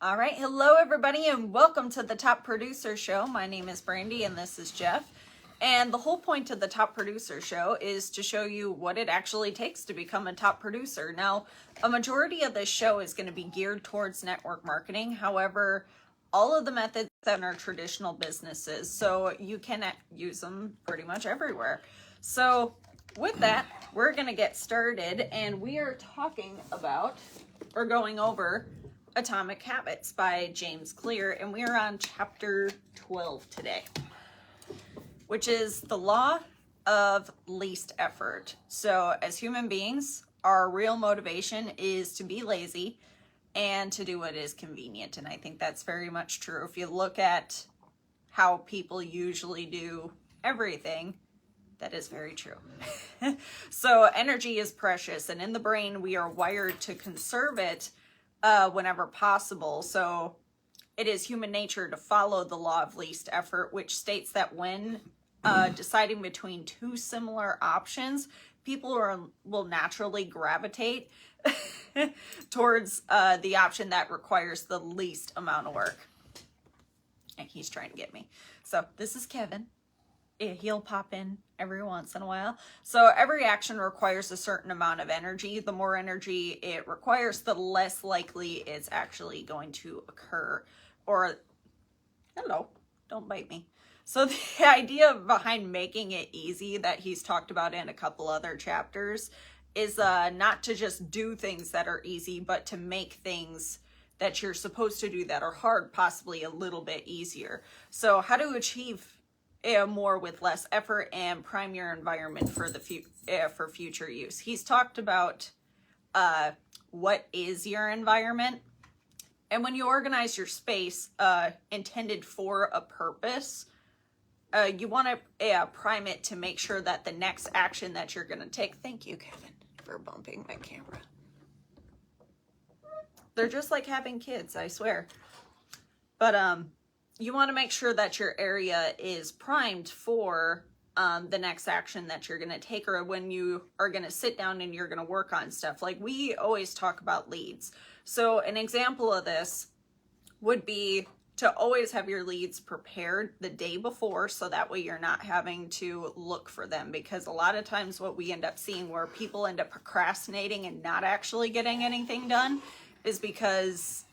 All right, hello everybody and welcome to the Top Producer Show. My name is Brandy and this is Jeff. And the whole point of the Top Producer Show is to show you what it actually takes to become a top producer. Now, a majority of this show is going to be geared towards network marketing. However, all of the methods that are traditional businesses, so you can use them pretty much everywhere. So with that, we're going to get started and we are talking about, or going over, Atomic Habits by James Clear, and we are on chapter 12 today, which is the law of least effort. So as human beings, our real motivation is to be lazy and to do what is convenient, and I think that's very much true. If you look at how people usually do everything, that is very true. So energy is precious, and in the brain we are wired to conserve it whenever possible. So it is human nature to follow the law of least effort, which states that when deciding between two similar options, people will naturally gravitate towards the option that requires the least amount of work. And he's trying to get me. So this is Kevin. He'll pop in every once in a while. So every action requires a certain amount of energy. The more energy it requires, the less likely it's actually going to occur. Or, hello, don't bite me. So the idea behind making it easy that he's talked about in a couple other chapters is not to just do things that are easy, but to make things that you're supposed to do that are hard possibly a little bit easier. So how to achieve more with less effort and prime your environment for the for future use. He's talked about what is your environment, and when you organize your space intended for a purpose, you want to prime it to make sure that the next action that you're going to take. Thank you, Kevin, for bumping my camera. They're just like having kids, I swear. But you want to make sure that your area is primed for the next action that you're going to take, or when you are going to sit down and you're going to work on stuff. Like we always talk about leads. So an example of this would be to always have your leads prepared the day before, so that way you're not having to look for them. Because a lot of times what we end up seeing where people end up procrastinating and not actually getting anything done is because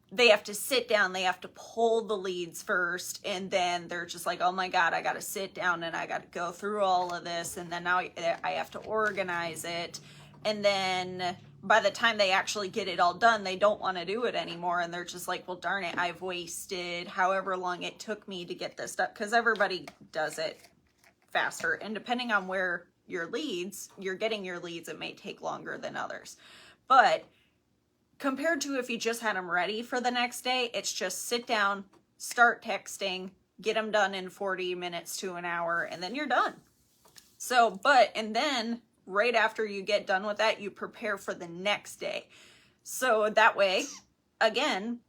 they have to sit down, they have to pull the leads first, and then they're just like, oh my God, I got to sit down and I got to go through all of this, and then now I have to organize it. And then by the time they actually get it all done, they don't want to do it anymore. And they're just like, well, darn it, I've wasted however long it took me to get this stuff, because everybody does it faster. And depending on where you're getting your leads, it may take longer than others. But compared to if you just had them ready for the next day, it's just sit down, start texting, get them done in 40 minutes to an hour, and then you're done. So, and then right after you get done with that, you prepare for the next day. So that way, again,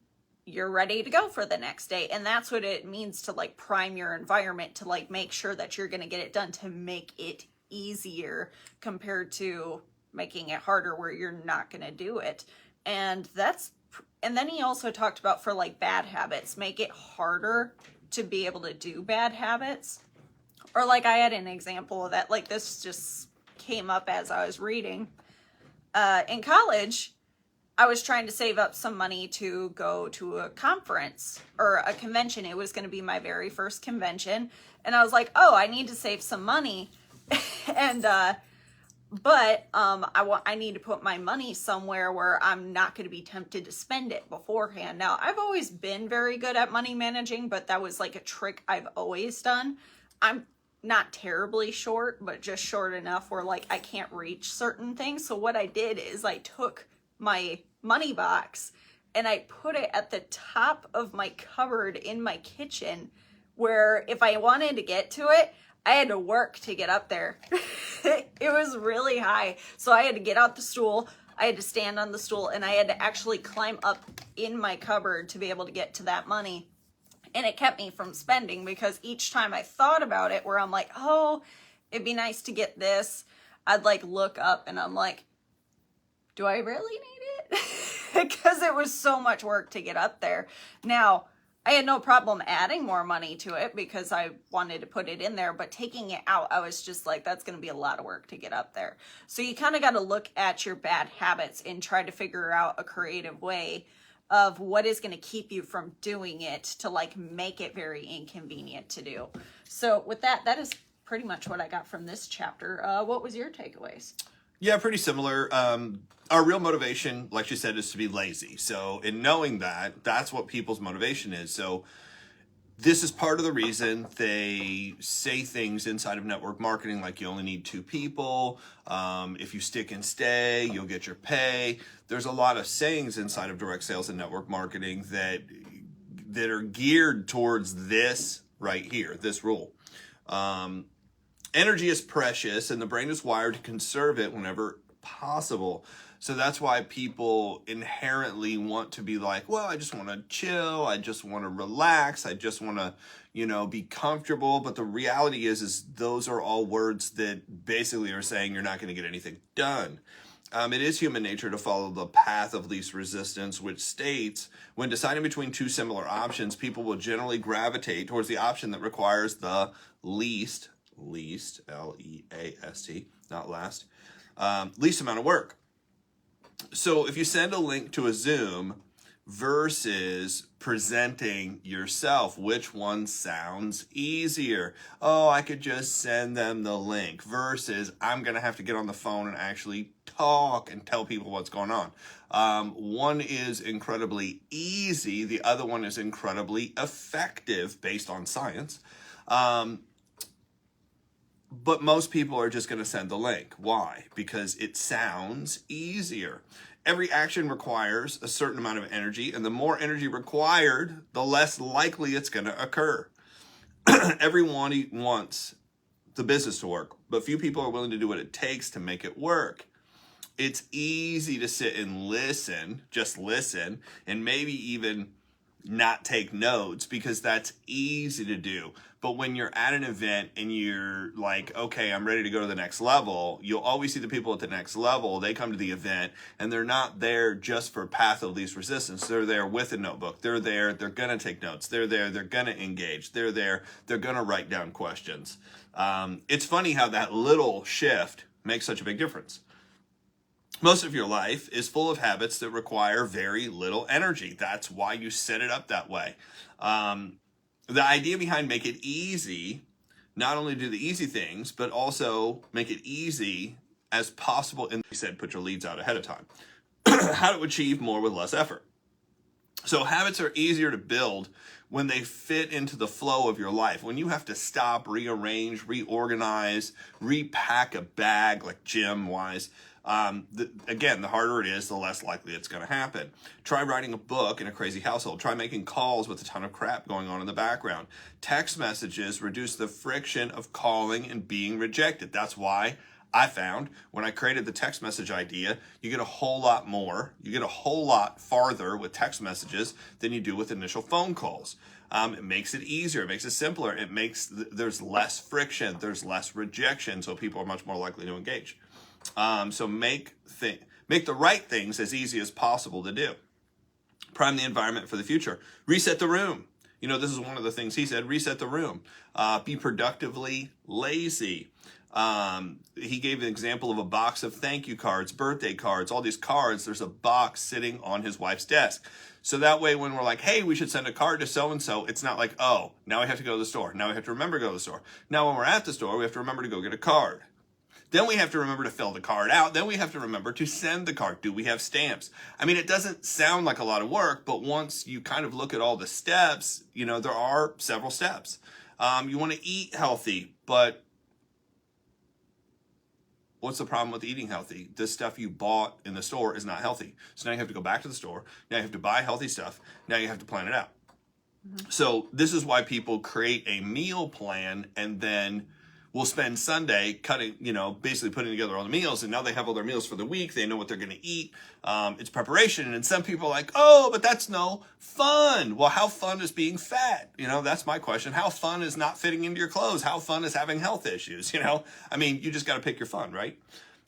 you're ready to go for the next day. And that's what it means to like prime your environment, to like make sure that you're going to get it done, to make it easier compared to making it harder where you're not going to do it. And then he also talked about for like bad habits, make it harder to be able to do bad habits. Or like I had an example of that, like this just came up as I was reading. In college, I was trying to save up some money to go to a conference or a convention. It was going to be my very first convention. And I was like, oh, I need to save some money. And, but I need to put my money somewhere where I'm not going to be tempted to spend it beforehand. Now, I've always been very good at money managing, but that was like a trick I've always done. I'm not terribly short, but just short enough where like I can't reach certain things. So what I did is I took my money box and I put it at the top of my cupboard in my kitchen, where if I wanted to get to it, I had to work to get up there. It was really high. So I had to get out the stool. I had to stand on the stool, and I had to actually climb up in my cupboard to be able to get to that money. And it kept me from spending, because each time I thought about it, where I'm like, oh, it'd be nice to get this, I'd like look up and I'm like, do I really need it? because it was so much work to get up there. Now, I had no problem adding more money to it because I wanted to put it in there, but taking it out, I was just like, that's going to be a lot of work to get up there. So you kind of got to look at your bad habits and try to figure out a creative way of what is going to keep you from doing it to like make it very inconvenient to do. So with that, that is pretty much what I got from this chapter. What was your takeaways? Yeah, pretty similar. Our real motivation, like you said, is to be lazy. So in knowing that, that's what people's motivation is. So this is part of the reason they say things inside of network marketing like you only need 2 people. If you stick and stay, you'll get your pay. There's a lot of sayings inside of direct sales and network marketing that are geared towards this right here, this rule. Energy is precious and the brain is wired to conserve it whenever possible. So that's why people inherently want to be like, well, I just want to chill. I just want to relax. I just want to, be comfortable. But the reality is those are all words that basically are saying you're not going to get anything done. It is human nature to follow the path of least resistance, which states when deciding between 2 similar options, people will generally gravitate towards the option that requires the least, L-E-A-S-T, not last, least amount of work. So if you send a link to a Zoom versus presenting yourself, which one sounds easier? Oh, I could just send them the link versus I'm going to have to get on the phone and actually talk and tell people what's going on. One is incredibly easy. The other one is incredibly effective based on science. But most people are just going to send the link. Why? Because it sounds easier. Every action requires a certain amount of energy, and the more energy required, the less likely it's going to occur. Everyone wants the business to work, but few people are willing to do what it takes to make it work. It's easy to sit and listen, just listen, and maybe even not take notes because that's easy to do. But when you're at an event and you're like, okay, I'm ready to go to the next level, you'll always see the people at the next level. They come to the event and they're not there just for path of least resistance. They're there with a notebook. They're there. They're going to take notes. They're there. They're going to engage. They're there. They're going to write down questions. It's funny how that little shift makes such a big difference. Most of your life is full of habits that require very little energy. That's why you set it up that way. The idea behind make it easy, not only do the easy things, but also make it easy as possible. And he said, put your leads out ahead of time. How to achieve more with less effort. So habits are easier to build when they fit into the flow of your life. When you have to stop, rearrange, reorganize, repack a bag like gym-wise, again, the harder it is, the less likely it's going to happen. Try writing a book in a crazy household. Try making calls with a ton of crap going on in the background. Text messages reduce the friction of calling and being rejected. That's why I found when I created the text message idea, you get a whole lot more. You get a whole lot farther with text messages than you do with initial phone calls. It makes it easier. It makes it simpler. There's less friction. There's less rejection. So people are much more likely to engage. So make the right things as easy as possible to do. Prime the environment for the future. Reset the room. This is one of the things he said, reset the room. Be productively lazy. He gave an example of a box of thank you cards, birthday cards, all these cards. There's a box sitting on his wife's desk. So that way when we're like, hey, we should send a card to so-and-so, it's not like, oh, now we have to go to the store. Now we have to remember to go to the store. Now when we're at the store, we have to remember to go get a card. Then we have to remember to fill the card out. Then we have to remember to send the card. Do we have stamps? I mean, it doesn't sound like a lot of work, but once you kind of look at all the steps, there are several steps. You want to eat healthy, but what's the problem with eating healthy? The stuff you bought in the store is not healthy. So now you have to go back to the store. Now you have to buy healthy stuff. Now you have to plan it out. Mm-hmm. So this is why people create a meal plan and then will spend Sunday cutting, basically putting together all the meals, and now they have all their meals for the week. They know what they're going to eat. It's preparation, and some people are like, oh, but that's no fun. Well, how fun is being fat? That's my question. How fun is not fitting into your clothes? How fun is having health issues? I mean, you just got to pick your fun, right?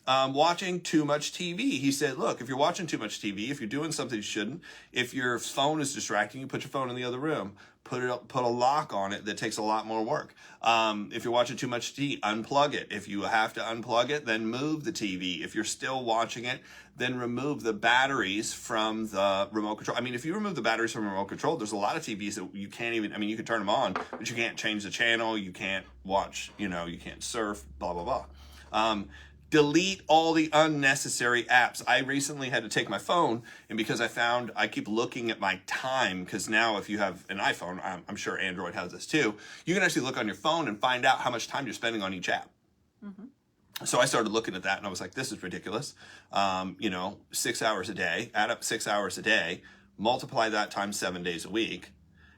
watching too much TV. He said, look, if you're watching too much TV, if you're doing something you shouldn't, if your phone is distracting you, put your phone in the other room. Put a lock on it that takes a lot more work. If you're watching too much TV, unplug it. If you have to unplug it, then move the TV. If you're still watching it, then remove the batteries from the remote control. I mean, if you remove the batteries from remote control, there's a lot of TVs that you can't even, I mean, you can turn them on, but you can't change the channel. You can't watch, you can't surf, blah, blah, blah. Delete all the unnecessary apps. I recently had to take my phone, and because I keep looking at my time, because now if you have an iPhone, I'm sure Android has this too, you can actually look on your phone and find out how much time you're spending on each app. Mm-hmm. So I started looking at that, and I was like, this is ridiculous. 6 hours a day, add up 6 hours a day, multiply that times 7 days a week.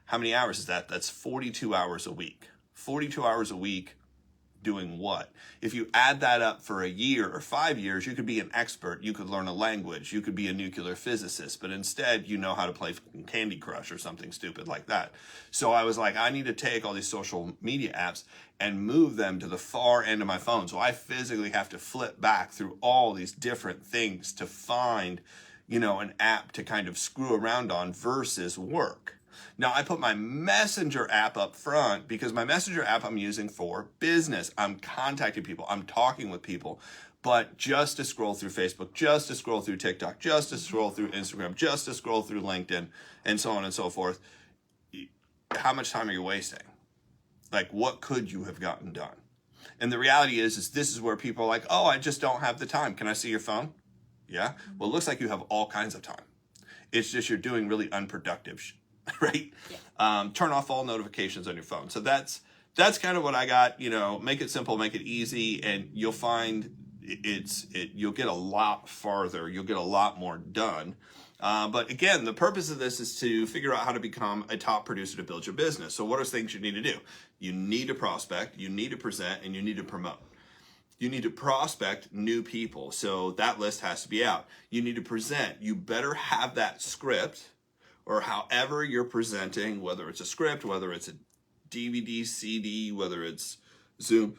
How many hours is that? That's 42 hours a week. 42 hours a week. Doing what? If you add that up for a year or 5 years, you could be an expert. You could learn a language. You could be a nuclear physicist. But instead, you know how to play Candy Crush or something stupid like that. So I was like, I need to take all these social media apps and move them to the far end of my phone. So I physically have to flip back through all these different things to find, an app to kind of screw around on versus work. Now, I put my Messenger app up front because my Messenger app I'm using for business. I'm contacting people. I'm talking with people. But just to scroll through Facebook, just to scroll through TikTok, just to scroll through Instagram, just to scroll through LinkedIn, and so on and so forth, how much time are you wasting? Like, what could you have gotten done? And the reality is this is where people are like, oh, I just don't have the time. Can I see your phone? Yeah? Well, it looks like you have all kinds of time. It's just you're doing really unproductive right? Yeah. Turn off all notifications on your phone. So that's kind of what I got. Make it simple, make it easy, and you'll find you'll get a lot farther. You'll get a lot more done. But again, the purpose of this is to figure out how to become a top producer to build your business. So what are things you need to do? You need to prospect, you need to present, and you need to promote. You need to prospect new people. So that list has to be out. You need to present. You better have that script, or however you're presenting, whether it's a script, whether it's a DVD, CD, whether it's Zoom,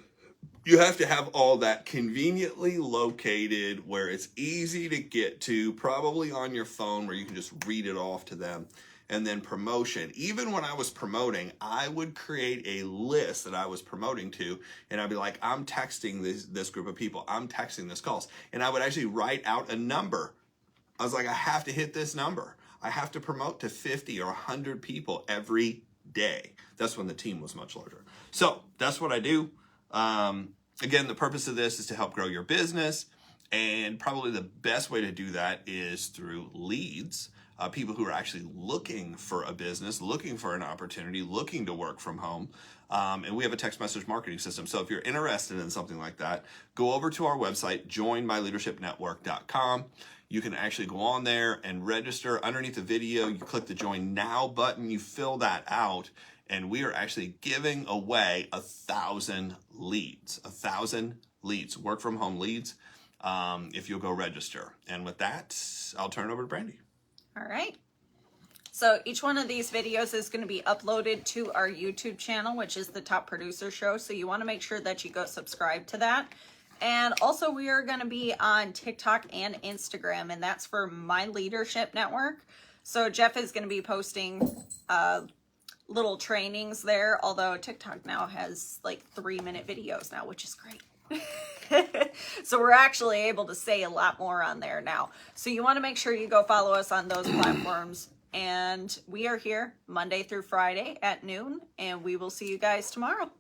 you have to have all that conveniently located where it's easy to get to, probably on your phone where you can just read it off to them. And then promotion. Even when I was promoting, I would create a list that I was promoting to, and I'd be like, I'm texting this group of people. I'm texting this calls. And I would actually write out a number. I was like, I have to hit this number. I have to promote to 50 or 100 people every day. That's when the team was much larger. So that's what I do. Again, the purpose of this is to help grow your business. And probably the best way to do that is through leads. People who are actually looking for a business, looking for an opportunity, looking to work from home. And we have a text message marketing system. So if you're interested in something like that, go over to our website, joinmyleadershipnetwork.com. You can actually go on there and register. Underneath the video, you click the Join Now button, you fill that out, and we are actually giving away 1,000 leads. 1,000 leads, work from home leads, if you'll go register. And with that, I'll turn it over to Brandy. All right. So each one of these videos is going to be uploaded to our YouTube channel, which is the Top Producer Show. So you want to make sure that you go subscribe to that. And also we are going to be on TikTok and Instagram, and that's for My Leadership Network. So Jeff is going to be posting little trainings there, although TikTok now has like 3-minute videos now, which is great. So we're actually able to say a lot more on there now. So you want to make sure you go follow us on those platforms. And we are here Monday through Friday at noon, and we will see you guys tomorrow.